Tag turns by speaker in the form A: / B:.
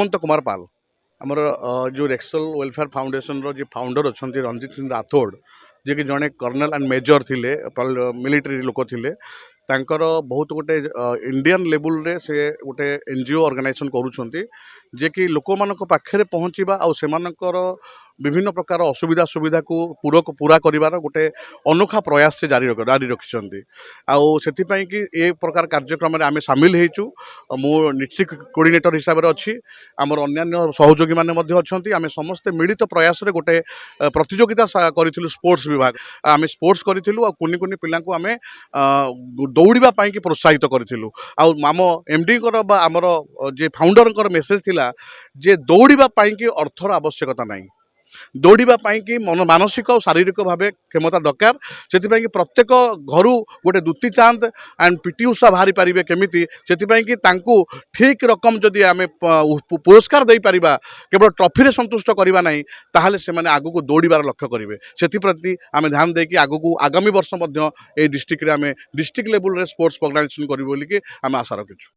A: हेमंत कुमार पाल आमर जो रेक्सल welfare foundation रो जो फाउंडर अच्छा रंजित सिंह राठौड़ जे कि जड़े कर्नल एंड मेजर थिले मिलिट्री लोक थिले तांकर बहुत गोटे इंडियन लेवल रे से गोटे एनजीओ ऑर्गेनाइजेशन करूछंती जे कि लोक मानक पाखरे पहुँचवा आउ सेमानकर विभिन्न प्रकार असुविधा सुविधा को पूरा करिवार गोटे अनोखा प्रयास से जारी रखिछंती आउ सेथिपई कि ए प्रकार कार्यक्रम रे आमे शामिल हेचु मो डिस्ट्रिक्ट कोऑर्डिनेटर हिसाब रे अछि आमर अन्यान्य सहयोगी माने मध्ये अछंती आमे समस्त मिलित प्रयास रे गोटे प्रतियोगिता करिथिलु स्पोर्ट्स विभाग आमे स्पोर्ट्स करिथिलु आ कुनी कुनी पिला को आमे दौड़िबा पई कि प्रोत्साहित करिथिलु आ आम एमडी कर बा आमर जे फाउंडर कर मेसेज थिला जे दौड़िबा पई कि अर्थर आवश्यकता नाही दौड़िबा पई कि मानसिक और शारीरिक भाव क्षमता दरकार से प्रत्येक घर गोटे दुती चांद एंड पीटी उषा बाहरी पारे केमिति से ठीक रकम जदि आम पुरस्कार दे पारिबा केवल ट्रॉफी रे संतुष्ट करवा नहीं ताहले से माने आगु को दौड़िबार लक्ष्य करेंगे से आम ध्यान देकी आगु को आगामी वर्ष डिस्ट्रिक्ट रे आम डिस्ट्रिक्ट लेवल रे स्पोर्ट्स ऑर्गेनाइजेशन करी बोली कि आम आशा रखिछु।